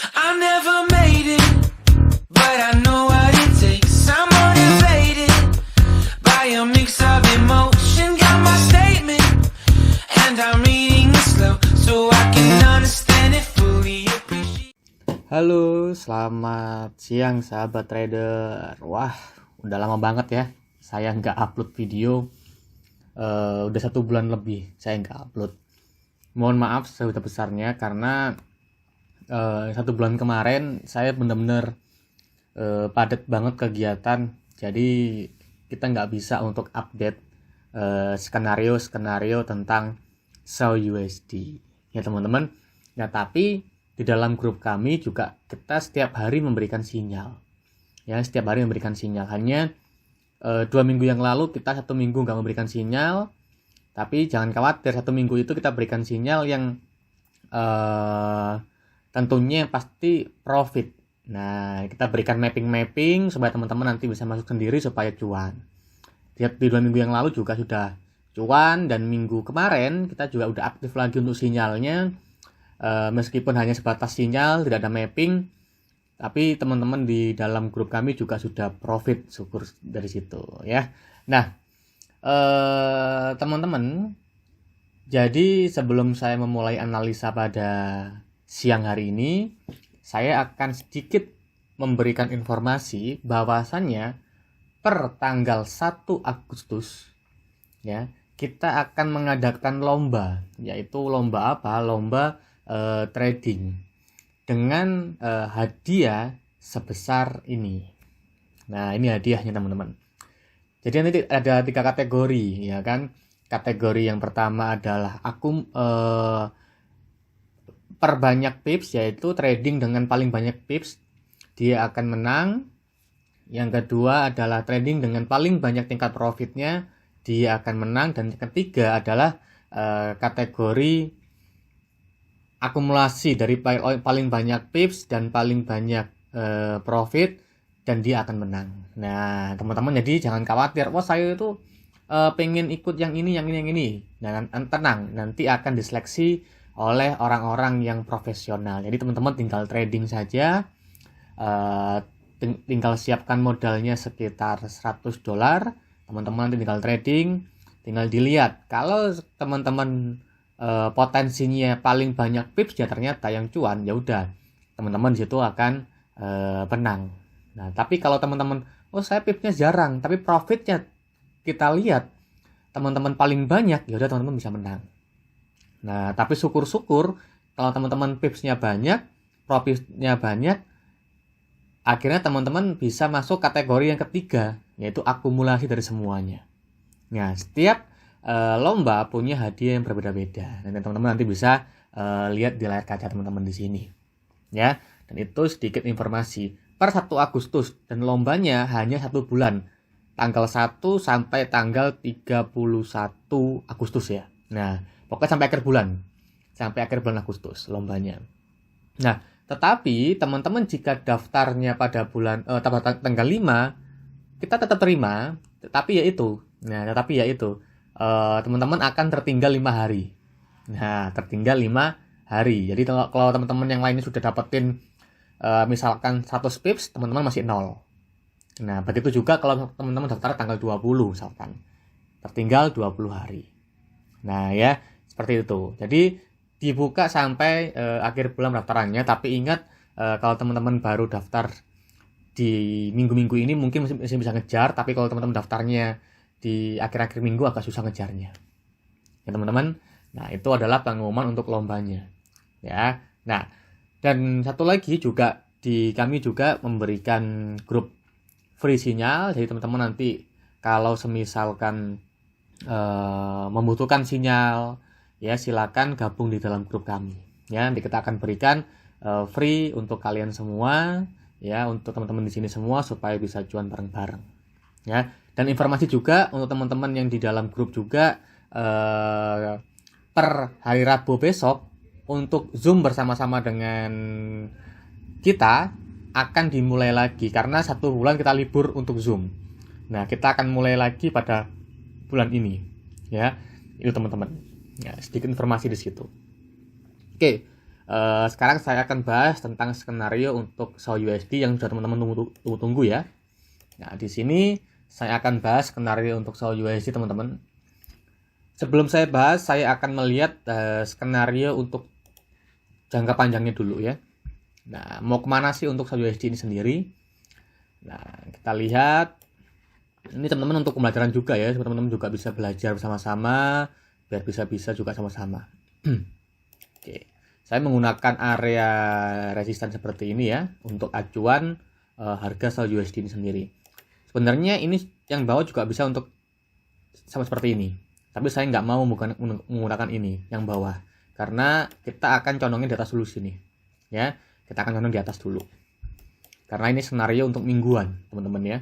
I never made it, but I know what it takes. I'm motivated by a mix of emotion. Got my statement, and I'm reading it slow so I can understand it fully. Halo, selamat siang sahabat trader. Wah, udah lama banget ya saya nggak upload video. Udah 1 bulan lebih saya nggak upload. Mohon maaf sebesar-besarnya karena 1 bulan kemarin saya benar-benar padat banget kegiatan. Jadi kita nggak bisa untuk update skenario tentang SEO USD ya teman-teman. Nah tapi di dalam grup kami juga kita setiap hari memberikan sinyal. Ya, setiap hari memberikan sinyal. Hanya 2 minggu yang lalu kita 1 minggu nggak memberikan sinyal. Tapi jangan khawatir, 1 minggu itu kita berikan sinyal yang tentunya pasti profit. Nah, kita berikan mapping supaya teman-teman nanti bisa masuk sendiri supaya cuan. Di 2 minggu yang lalu juga sudah cuan, dan minggu kemarin kita juga udah aktif lagi untuk sinyalnya. Meskipun hanya sebatas sinyal, tidak ada mapping, tapi teman-teman di dalam grup kami juga sudah profit, syukur dari situ ya. Nah, teman-teman, jadi sebelum saya memulai analisa pada siang hari ini, saya akan sedikit memberikan informasi bahwasannya per tanggal 1 Agustus ya, kita akan mengadakan lomba, yaitu lomba apa? Lomba trading dengan hadiah sebesar ini. Nah, ini hadiahnya teman-teman. Jadi nanti ada 3 kategori ya kan. Kategori yang pertama adalah perbanyak pips, yaitu trading dengan paling banyak pips dia akan menang. Yang kedua adalah trading dengan paling banyak tingkat profitnya, dia akan menang. Dan yang ketiga adalah kategori akumulasi dari paling banyak pips dan paling banyak profit, dan dia akan menang. Nah teman-teman, jadi jangan khawatir, wah saya itu pengen ikut yang ini. Nah tenang, nanti akan diseleksi oleh orang-orang yang profesional. Jadi teman-teman tinggal trading saja, tinggal siapkan modalnya sekitar $100. Teman-teman nanti tinggal trading, tinggal dilihat. Kalau teman-teman potensinya paling banyak pips ya ternyata yang cuan, ya udah teman-teman di situ akan menang. Nah tapi kalau teman-teman, oh saya pipsnya jarang tapi profitnya kita lihat teman-teman paling banyak, ya udah teman-teman bisa menang. Nah tapi syukur-syukur kalau teman-teman pipsnya banyak, profitnya banyak, akhirnya teman-teman bisa masuk kategori yang ketiga, yaitu akumulasi dari semuanya. Nah setiap lomba punya hadiah yang berbeda-beda. Dan teman-teman nanti bisa lihat di layar kaca teman-teman di sini. Ya, dan itu sedikit informasi. Per 1 Agustus dan lombanya hanya 1 bulan. Tanggal 1 sampai tanggal 31 Agustus ya. Nah, pokoknya sampai akhir bulan. Sampai akhir bulan Agustus lombanya. Nah, tetapi teman-teman jika daftarnya pada tanggal 5, kita tetap terima, tetapi ya itu teman-teman akan tertinggal 5 hari. Nah, tertinggal 5 hari. Jadi kalau teman-teman yang lainnya sudah dapetin misalkan 100 pips, teman-teman masih 0. Nah, begitu juga kalau teman-teman daftar tanggal 20 misalkan. Tertinggal 20 hari. Nah, ya, seperti itu. Jadi dibuka sampai akhir bulan pendaftarannya, tapi ingat kalau teman-teman baru daftar di minggu-minggu ini mungkin masih bisa ngejar, tapi kalau teman-teman daftarnya di akhir-akhir minggu agak susah ngejarnya ya teman-teman. Nah itu adalah pengumuman untuk lombanya ya. Nah dan satu lagi juga, kami juga memberikan grup free sinyal. Jadi teman-teman nanti kalau semisalkan membutuhkan sinyal ya, silakan gabung di dalam grup kami ya. Nanti kita akan berikan free untuk kalian semua ya, untuk teman-teman di sini semua supaya bisa cuan bareng-bareng ya. Dan informasi juga untuk teman-teman yang di dalam grup juga, per hari Rabu besok untuk Zoom bersama-sama dengan kita akan dimulai lagi, karena 1 bulan kita libur untuk Zoom. Nah kita akan mulai lagi pada bulan ini ya. Itu teman-teman ya, sedikit informasi di situ. Oke, Sekarang saya akan bahas tentang skenario untuk SAU USD yang sudah teman-teman tunggu ya. Nah, di sini saya akan bahas skenario untuk SAU USD teman-teman. Sebelum saya bahas, saya akan melihat skenario untuk jangka panjangnya dulu ya. Nah, mau kemana sih untuk SAU USD ini sendiri? Nah, kita lihat. Ini teman-teman untuk pembelajaran juga ya. Teman-teman juga bisa belajar bersama-sama, biar bisa-bisa juga sama-sama. Oke. Saya menggunakan area resisten seperti ini ya, untuk acuan harga SAU USD ini sendiri. Sebenarnya ini yang bawah juga bisa untuk sama seperti ini. Tapi saya nggak mau menggunakan ini yang bawah, karena kita akan condongin di atas dulu sini ya. Kita akan condong di atas dulu karena ini skenario untuk mingguan teman-teman ya.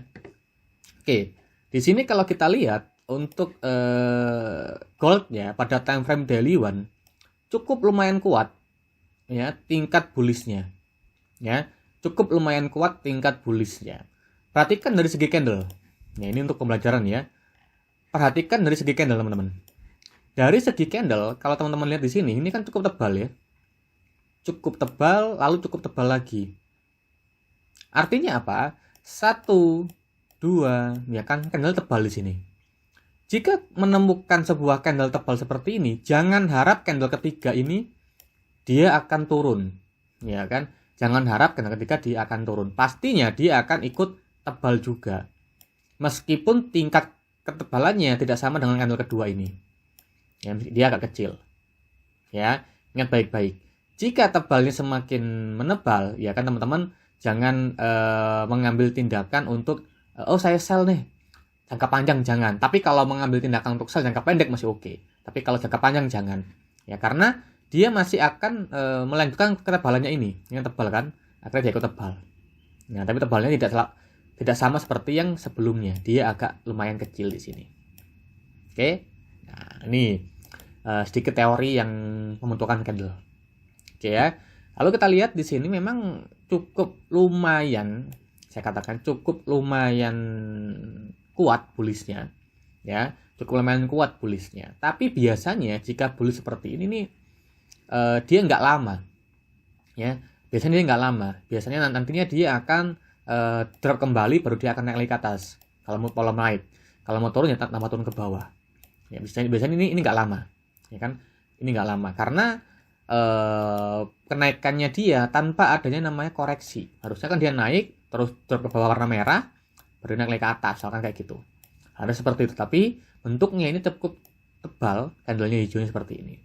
Oke, di sini kalau kita lihat untuk goldnya pada time frame daily one cukup lumayan kuat ya, tingkat bullishnya ya, cukup lumayan kuat tingkat bullishnya. Perhatikan dari segi candle ya, ini untuk pembelajaran ya. Perhatikan dari segi candle teman-teman. Dari segi candle, kalau teman-teman lihat di sini, ini kan cukup tebal ya. Cukup tebal, lalu cukup tebal lagi. Artinya apa? 1, 2, ya kan candle tebal di sini. Jika menemukan sebuah candle tebal seperti ini, jangan harap candle ketiga ini dia akan turun. Ya kan? Jangan harap candle ketiga dia akan turun. Pastinya dia akan ikut tebal juga. Meskipun tingkat ketebalannya tidak sama dengan candle kedua ini ya, dia agak kecil ya. Ingat baik-baik, jika tebalnya semakin menebal ya kan teman-teman, jangan mengambil tindakan untuk saya sell nih jangka panjang, jangan. Tapi kalau mengambil tindakan untuk sell jangka pendek masih oke, tapi kalau jangka panjang jangan ya, karena dia masih akan melanjutkan ketebalannya ini yang tebal kan, akhirnya dia ikut tebal. Nah, tapi tebalnya tidak sama seperti yang sebelumnya, dia agak lumayan kecil di sini. Oke, nah ini sedikit teori yang pembentukan candle. Oke ya, lalu kita lihat di sini memang cukup lumayan, saya katakan cukup lumayan kuat bullishnya, ya, cukup lumayan kuat bullishnya. Tapi biasanya jika bullish seperti ini nih, dia nggak lama, ya, biasanya dia nggak lama. Biasanya nantinya dia akan drop kembali, baru dia akan naik lagi ke atas. Kalau mau pola naik, kalau mau turun ya tambah turun ke bawah. Ya biasanya ini nggak lama, ya kan? Ini nggak lama karena kenaikannya dia tanpa adanya namanya koreksi. Harusnya kan dia naik terus drop ke bawah warna merah, baru naik lagi ke atas, misalkan kayak gitu. Harus seperti itu. Tapi bentuknya ini cukup tebal, candlenya hijaunya seperti ini.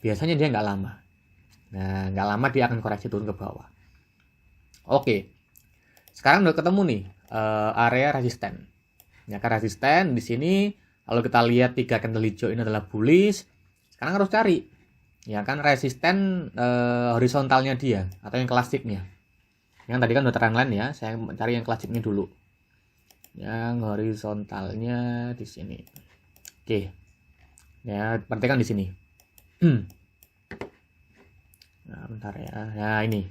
Biasanya dia nggak lama. Nah, nggak lama dia akan koreksi turun ke bawah. Oke. Sekarang udah ketemu nih area resisten. Ya kan, resisten di sini kalau kita lihat 3 candle hijau ini adalah bullish. Sekarang harus cari ya kan resisten horizontalnya dia atau yang klasiknya. Yang tadi kan udah trendline ya, saya cari yang klasiknya dulu. Yang horizontalnya di sini. Oke. Ya, perhatikan di sini. Nah, bentar ya. Nah, ini.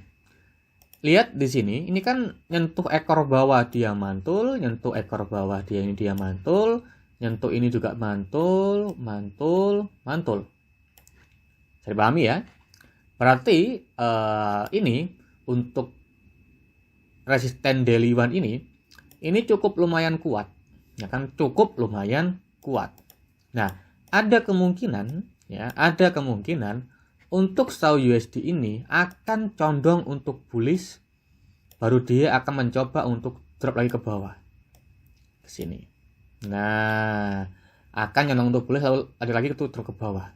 Lihat di sini, ini kan nyentuh ekor bawah dia mantul, nyentuh ekor bawah dia mantul, nyentuh ini juga mantul. Saya pahami ya. Berarti ini untuk resisten daily one ini cukup lumayan kuat, ya kan, cukup lumayan kuat. Nah, ada kemungkinan untuk SAU USD ini akan condong untuk bullish, baru dia akan mencoba untuk drop lagi ke bawah ke sini. Nah, akan condong untuk bullish lalu ada lagi itu drop ke bawah.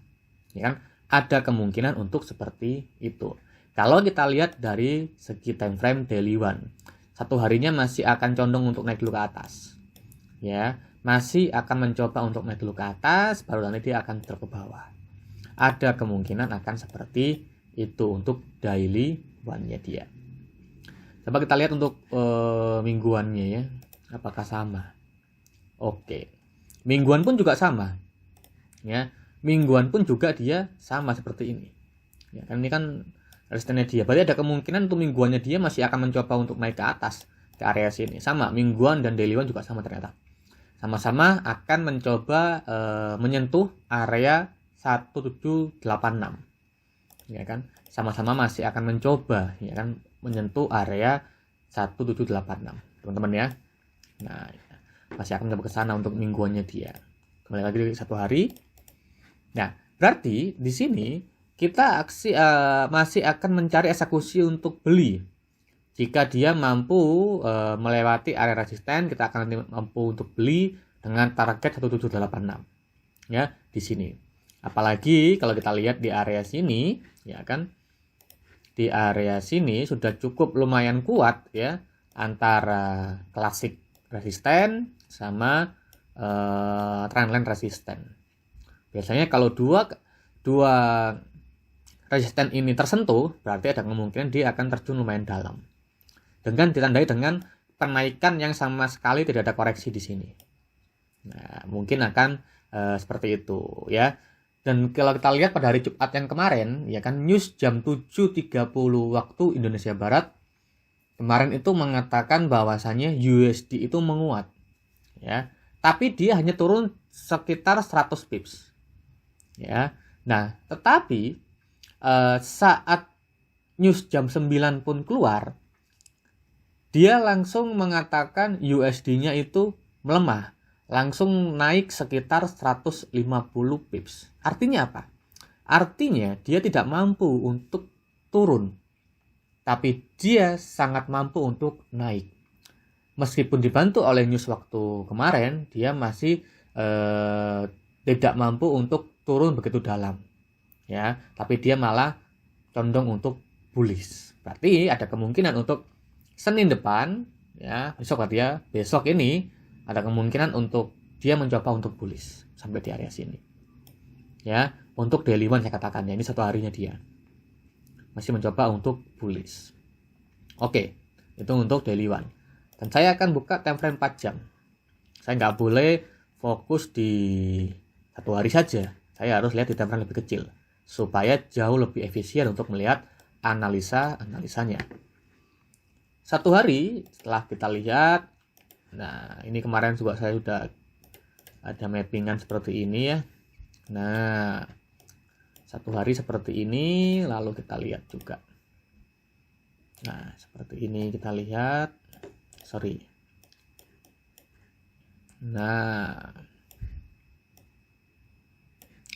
Ya kan? Ada kemungkinan untuk seperti itu. Kalau kita lihat dari segi time frame daily one, satu harinya masih akan condong untuk naik dulu ke atas. Ya, masih akan mencoba untuk naik dulu ke atas, baru nanti dia akan drop ke bawah. Ada kemungkinan akan seperti itu untuk daily one-nya dia. Coba kita lihat untuk mingguannya ya, apakah sama? Oke, mingguan pun juga sama, ya. Mingguan pun juga dia sama seperti ini. Ya kan, ini kan resistennya dia. Berarti ada kemungkinan untuk mingguannya dia masih akan mencoba untuk naik ke atas ke area sini. Sama, mingguan dan daily one juga sama ternyata. Sama-sama akan mencoba menyentuh area 1786. ya kan, sama-sama masih akan mencoba, ya kan, menyentuh area 1786, teman-teman ya. Nah, masih akan mencoba ke sana untuk mingguannya dia. Kembali lagi di 1 hari. Nah, berarti di sini kita masih akan mencari eksekusi untuk beli. Jika dia mampu melewati area resisten, kita akan mampu untuk beli dengan target 1786. Ya, di sini. Apalagi kalau kita lihat di area sini, ya kan, di area sini sudah cukup lumayan kuat ya, antara klasik resisten sama trendline resisten. Biasanya kalau dua resisten ini tersentuh, berarti ada kemungkinan dia akan terjun lumayan dalam. Dengan ditandai dengan penaikan yang sama sekali tidak ada koreksi di sini. Nah, mungkin akan seperti itu ya. Dan kalau kita lihat pada hari Jumat yang kemarin, ya kan, news jam 7.30 waktu Indonesia Barat, kemarin itu mengatakan bahwasannya USD itu menguat. Ya, tapi dia hanya turun sekitar 100 pips. Ya. Nah, tetapi saat news jam 9 pun keluar, dia langsung mengatakan USD-nya itu melemah. Langsung naik sekitar 150 pips. Artinya apa? Artinya dia tidak mampu untuk turun, tapi dia sangat mampu untuk naik. Meskipun dibantu oleh news waktu kemarin, dia masih tidak mampu untuk turun begitu dalam. Ya, tapi dia malah condong untuk bullish. Berarti ada kemungkinan untuk Senin depan, ya, besok ini ada kemungkinan untuk dia mencoba untuk bullish sampai di area sini. Ya, untuk daily one saya katakan ya, ini 1 harinya dia masih mencoba untuk bullish. Oke, itu untuk daily one. Dan saya akan buka time frame 4 jam. Saya nggak boleh fokus di 1 hari saja. Saya harus lihat di time frame lebih kecil supaya jauh lebih efisien untuk melihat analisanya. 1 hari setelah kita lihat, nah ini kemarin juga saya sudah ada mappingan seperti ini ya. Nah, 1 hari seperti ini, lalu kita lihat juga. Nah, seperti ini kita lihat. Nah,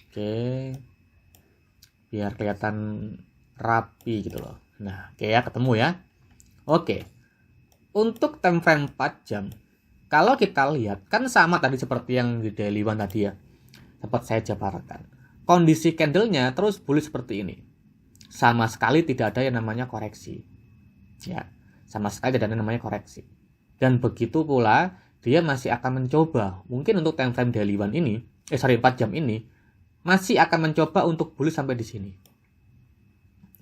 oke, biar kelihatan rapi gitu loh. Nah, oke ya, ketemu ya. Oke, untuk time frame 4 jam, kalau kita lihat, kan sama tadi seperti yang di daily one tadi ya, sempat saya jabarkan. Kondisi candlenya terus bullish seperti ini. Sama sekali tidak ada yang namanya koreksi. Ya, sama sekali tidak ada yang namanya koreksi. Dan begitu pula, dia masih akan mencoba, mungkin untuk time frame daily one ini, 4 jam ini, masih akan mencoba untuk bullish sampai di sini.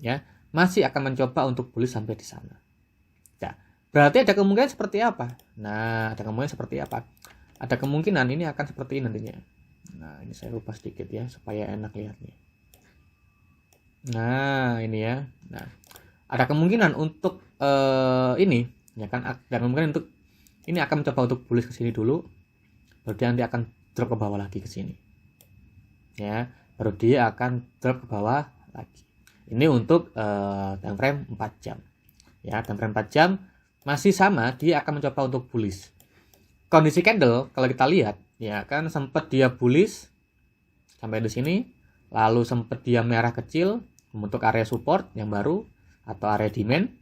Ya, masih akan mencoba untuk bullish sampai di sana. Ya, berarti ada kemungkinan seperti apa? Nah, ada kemungkinan seperti apa? Ada kemungkinan ini akan seperti ini nantinya. Nah, ini saya ubah sedikit ya, supaya enak lihatnya. Nah, ini ya. Nah, ada kemungkinan untuk ini, ya kan? Ada kemungkinan untuk ini akan mencoba untuk bullish ke sini dulu, baru dia nanti akan drop ke bawah lagi ke sini. Ya, baru dia akan drop ke bawah lagi. Ini untuk time frame 4 jam. Ya, time frame 4 jam masih sama, dia akan mencoba untuk bullish. Kondisi candle kalau kita lihat, ya kan, sempat dia bullish sampai di sini, lalu sempat dia merah kecil membentuk area support yang baru atau area demand.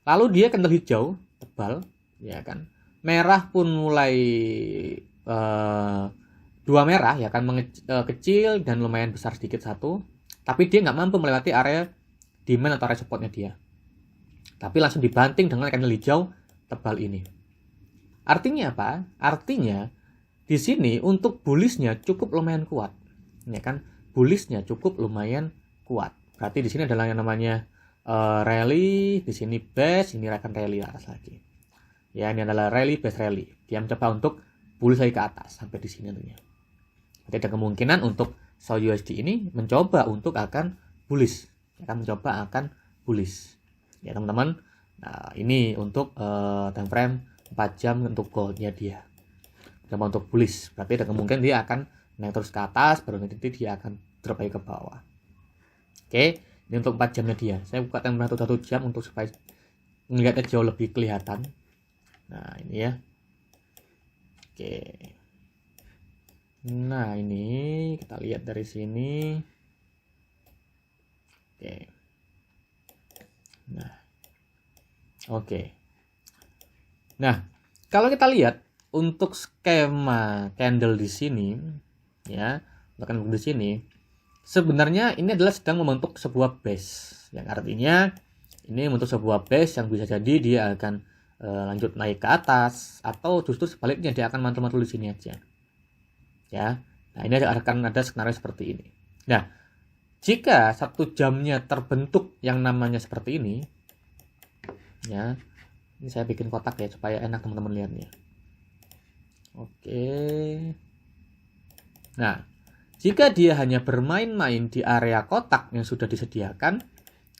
Lalu dia candle hijau tebal, ya kan. Merah pun mulai 2 merah, ya kan, kecil dan lumayan besar sedikit satu, tapi dia nggak mampu melewati area demand atau area supportnya dia. Tapi langsung dibanting dengan candle hijau tebal ini. Artinya apa? Artinya di sini untuk bullishnya cukup lumayan kuat, ya kan? Bullishnya cukup lumayan kuat. Berarti di sini adalah yang namanya rally, di sini base, ini akan rally atas lagi. Ya, ini adalah rally, base rally. Dia mencoba untuk bullish lagi ke atas sampai di sini tentunya. Jadi ada kemungkinan untuk SOL USD ini mencoba untuk akan bullish, akan mencoba akan bullish. Ya teman-teman, nah ini untuk time frame 4 jam untuk goldnya dia. Coba untuk bullish, berarti ada kemungkinan dia akan naik terus ke atas, baru nanti dia akan drop lagi ke bawah. Oke, Ini untuk 4 jamnya dia. Saya buka timer 1 jam untuk supaya melihatnya jauh lebih kelihatan. Nah, ini ya. Oke. Nah, ini kita lihat dari sini. Oke. Nah. Oke. Nah, kalau kita lihat untuk skema candle di sini ya, bahkan di sini sebenarnya ini adalah sedang membentuk sebuah base, yang artinya ini membentuk sebuah base yang bisa jadi dia akan lanjut naik ke atas, atau justru sebaliknya dia akan mantul-mantul di sini aja. Ya, nah ini akan ada skenario seperti ini. Nah, jika 1 jamnya terbentuk yang namanya seperti ini, ya, ini saya bikin kotak ya supaya enak teman-teman lihatnya. Oke. Nah, jika dia hanya bermain-main di area kotak yang sudah disediakan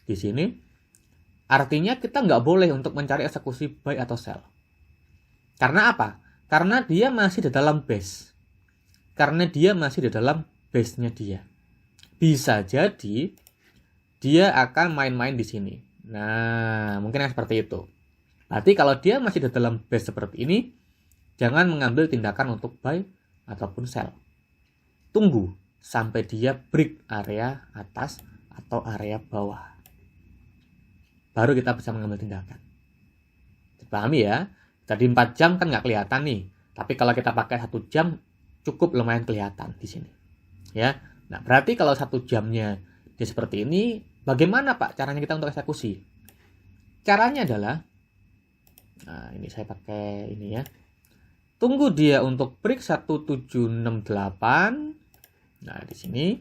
di sini, artinya kita nggak boleh untuk mencari eksekusi buy atau sell. Karena apa? Karena dia masih di dalam base. Karena dia masih di dalam base-nya dia. Bisa jadi dia akan main-main di sini. Nah, mungkin yang seperti itu. Berarti kalau dia masih di dalam base seperti ini, jangan mengambil tindakan untuk buy ataupun sell. Tunggu sampai dia break area atas atau area bawah. Baru kita bisa mengambil tindakan. Dipahami ya? Tadi 4 jam kan nggak kelihatan nih. Tapi kalau kita pakai 1 jam, cukup lumayan kelihatan di sini. Ya. Nah, berarti kalau 1 jamnya dia seperti ini, bagaimana Pak caranya kita untuk eksekusi? Caranya adalah, nah ini saya pakai ini ya. Tunggu dia untuk break 1768. Nah, di sini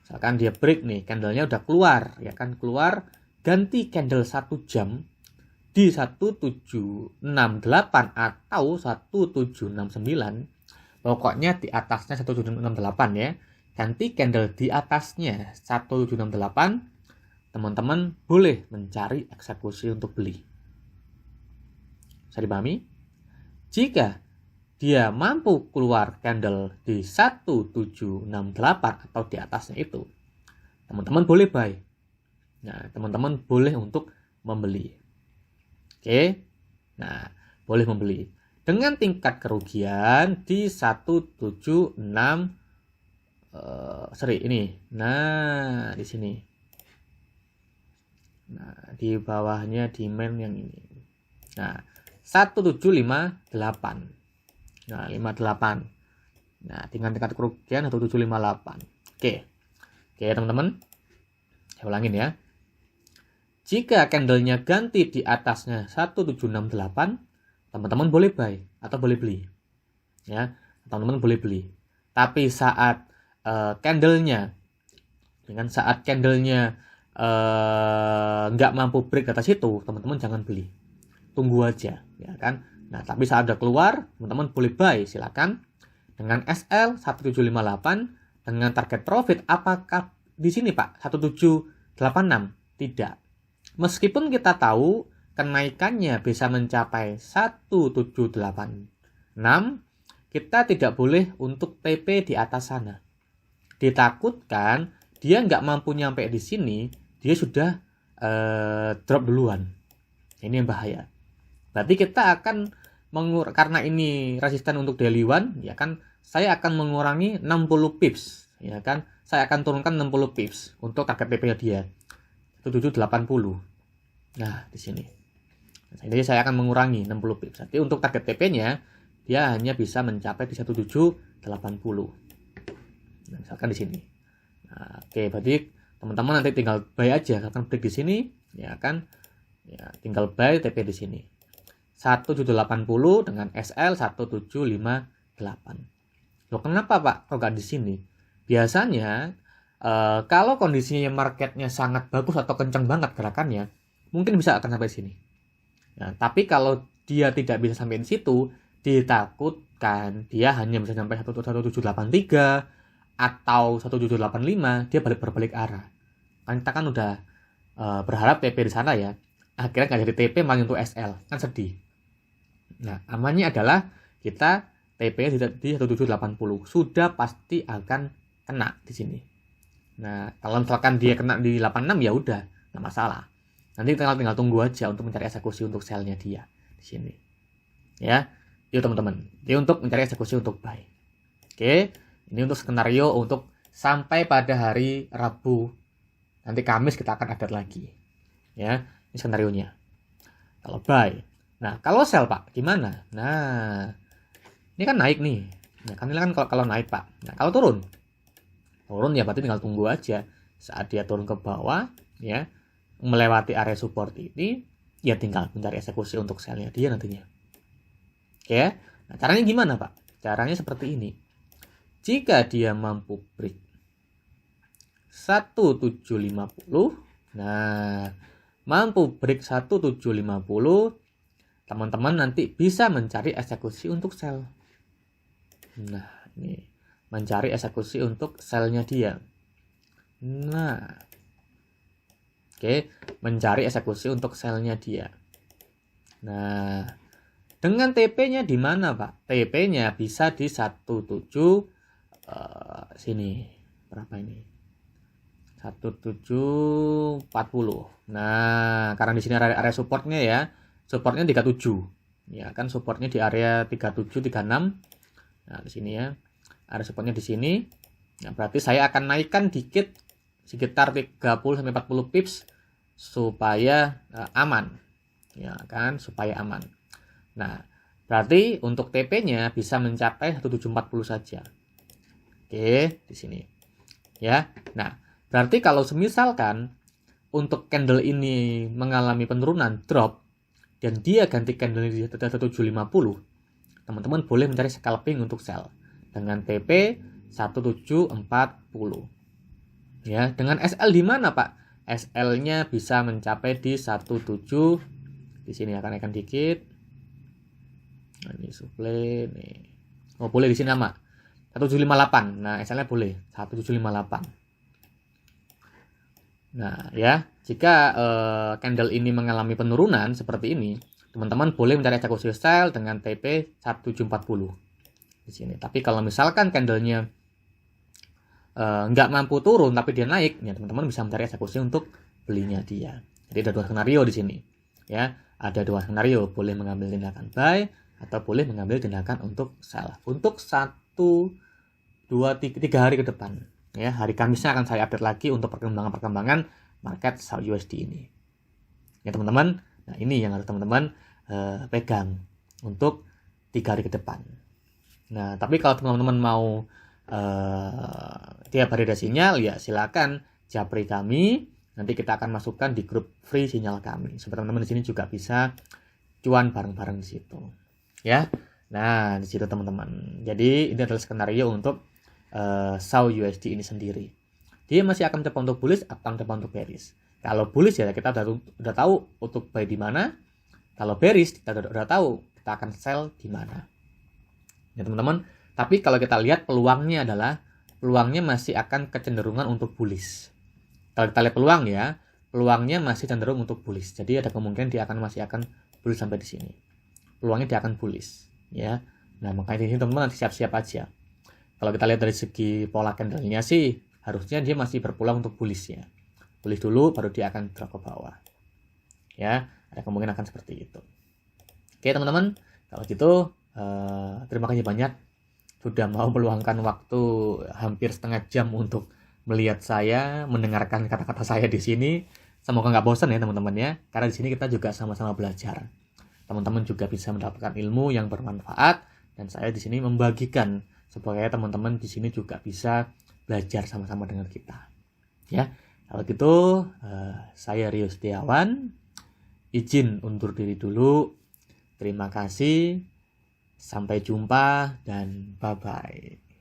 misalkan dia break nih, candlenya udah keluar, ya kan, keluar, ganti candle 1 jam di 1768 atau 1769. Pokoknya di atasnya 1768 ya. Ganti candle di atasnya 1768, teman-teman boleh mencari eksekusi untuk beli. Bisa dipahami? Jika dia mampu keluar candle di 1768 atau di atasnya itu, teman-teman boleh buy. Nah, teman-teman boleh untuk membeli. Oke? Nah, boleh membeli. Dengan tingkat kerugian di 176 ini. Nah, di sini. Nah, di bawahnya demand yang ini. Nah, 1758. Nah, 58. Nah, dengan tingkat kerugian 1758. Oke. Oke, teman-teman. Saya ulangin ya. Jika candlenya ganti di atasnya 1768, teman-teman boleh buy atau boleh beli. Ya, teman-teman boleh beli. Tapi saat candlenya nggak mampu break ke atas itu, teman-teman jangan beli, tunggu aja, ya kan. Nah, tapi saat udah keluar, teman-teman boleh buy, silakan dengan SL 1758 dengan target profit. Apakah di sini Pak 1786? Tidak. Meskipun kita tahu kenaikannya bisa mencapai 1786, kita tidak boleh untuk TP di atas sana. Ditakutkan dia nggak mampu nyampe di sini, dia sudah drop duluan. Ini yang bahaya. Berarti kita akan karena ini resisten untuk daily one, ya kan, saya akan mengurangi 60 pips, ya kan. Saya akan turunkan 60 pips untuk target TP-nya dia 1780. Nah, di sini. Jadi saya akan mengurangi 60 pips. Jadi untuk target TP-nya dia hanya bisa mencapai di 1780. Nah, misalkan di sini. Nah, oke, berarti teman-teman nanti tinggal buy aja, akan break di sini, ya kan? Ya, tinggal buy TP di sini. 1780 dengan SL 1758. Loh, kenapa Pak kok nggak di sini? Biasanya kalau kondisinya marketnya sangat bagus atau kencang banget gerakannya, mungkin bisa akan sampai sini. Nah, tapi kalau dia tidak bisa sampai di situ, ditakutkan dia hanya bisa sampai 1783 atau 1785, dia berbalik arah. Kan kita kan udah berharap TP di sana ya. Akhirnya nggak jadi TP, malah untuk SL, kan sedih. Nah, amannya adalah kita TP-nya di 1780 sudah pasti akan kena di sini. Nah, kalau misalkan dia kena di 86 ya udah, nggak masalah. Nanti tinggal tunggu aja untuk mencari eksekusi untuk selnya dia di sini. Ya, yuk teman-teman. Ini untuk mencari eksekusi untuk buy. Oke, ini untuk skenario untuk sampai pada hari Rabu. Nanti Kamis kita akan update lagi. Ya, ini skenarionya. Kalau buy. Nah, kalau sell Pak, gimana? Nah, ini kan naik nih. Nah, kan ini kan kalau naik Pak. Nah, kalau turun ya berarti tinggal tunggu aja. Saat dia turun ke bawah, ya, melewati area support ini, ya tinggal mencari eksekusi untuk sellnya dia nantinya. Oke, nah caranya gimana Pak? Caranya seperti ini. Jika dia mampu break 1750, nah mampu break 1750, teman-teman nanti bisa mencari eksekusi untuk sell. Nah, ini mencari eksekusi untuk sellnya dia. Nah, oke, mencari eksekusi untuk sellnya dia. Nah, dengan TP-nya di mana, Pak? TP-nya bisa di 17 sini. Berapa ini? 1740. Nah, karena di sini area supportnya ya. Supportnya 37. Ya, kan supportnya di area 37 36. Nah, di sini ya. Area supportnya di sini. Nah, berarti saya akan naikkan dikit sekitar 30 sampai 40 pips supaya aman. Ya kan, supaya aman. Nah, berarti untuk TP-nya bisa mencapai 1740 saja. Oke, di sini. Ya. Nah, berarti kalau semisalkan untuk candle ini mengalami penurunan drop dan dia ganti candle di 1750, teman-teman boleh mencari scalping untuk sell dengan TP 1740. Ya, dengan SL di mana, Pak? SL-nya bisa mencapai di 17. Di sini akan naikkan dikit. Nah, ini supply nih. Oh, boleh di sini sama 1758. Nah, SL-nya boleh 1758. Nah, ya, jika candle ini mengalami penurunan seperti ini, teman-teman boleh mencari eksekusi sell dengan TP 1740 di sini. Tapi kalau misalkan candlenya nggak mampu turun tapi dia naik, ya teman-teman bisa mencari eksekusi untuk belinya dia. Jadi ada dua skenario di sini. Ya, ada dua skenario, boleh mengambil tindakan buy atau boleh mengambil tindakan untuk sell. Untuk 1, 2, 3 hari ke depan. Ya, hari Kamisnya akan saya update lagi untuk perkembangan market South USD ini. Ya teman-teman, nah ini yang harus teman-teman pegang untuk 3 hari ke depan. Nah, tapi kalau teman-teman mau tiap hari ada sinyal, ya silakan japri kami. Nanti kita akan masukkan di grup free sinyal kami. Supaya teman-teman di sini juga bisa cuan bareng-bareng di situ. Ya. Nah, di situ teman-teman. Jadi ini adalah skenario untuk South USD ini sendiri. Dia masih akan mencoba untuk bullish atau mencoba untuk bearish. Kalau bullish ya kita udah tahu untuk buy di mana. Kalau bearish kita udah tahu kita akan sell di mana. Ya teman-teman. Tapi kalau kita lihat peluangnya masih akan kecenderungan untuk bullish. Kalau kita lihat peluang ya, peluangnya masih cenderung untuk bullish. Jadi ada kemungkinan dia masih akan bullish sampai di sini. Peluangnya dia akan bullish, ya. Nah, makanya di sini teman-teman nanti siap-siap aja. Kalau kita lihat dari segi pola candle-nya sih, harusnya dia masih berpeluang untuk bullish ya. Bullish dulu, baru dia akan drop ke bawah. Ya, ada kemungkinan akan seperti itu. Oke teman-teman, kalau gitu terima kasih banyak sudah mau meluangkan waktu hampir setengah jam untuk melihat saya, mendengarkan kata-kata saya di sini. Semoga nggak bosan ya teman-teman ya, karena di sini kita juga sama-sama belajar. Teman-teman juga bisa mendapatkan ilmu yang bermanfaat, dan saya di sini membagikan supaya teman-teman di sini juga bisa belajar sama-sama dengan kita. Ya, kalau gitu saya Rio Setiawan, izin undur diri dulu. Terima kasih, sampai jumpa dan bye-bye.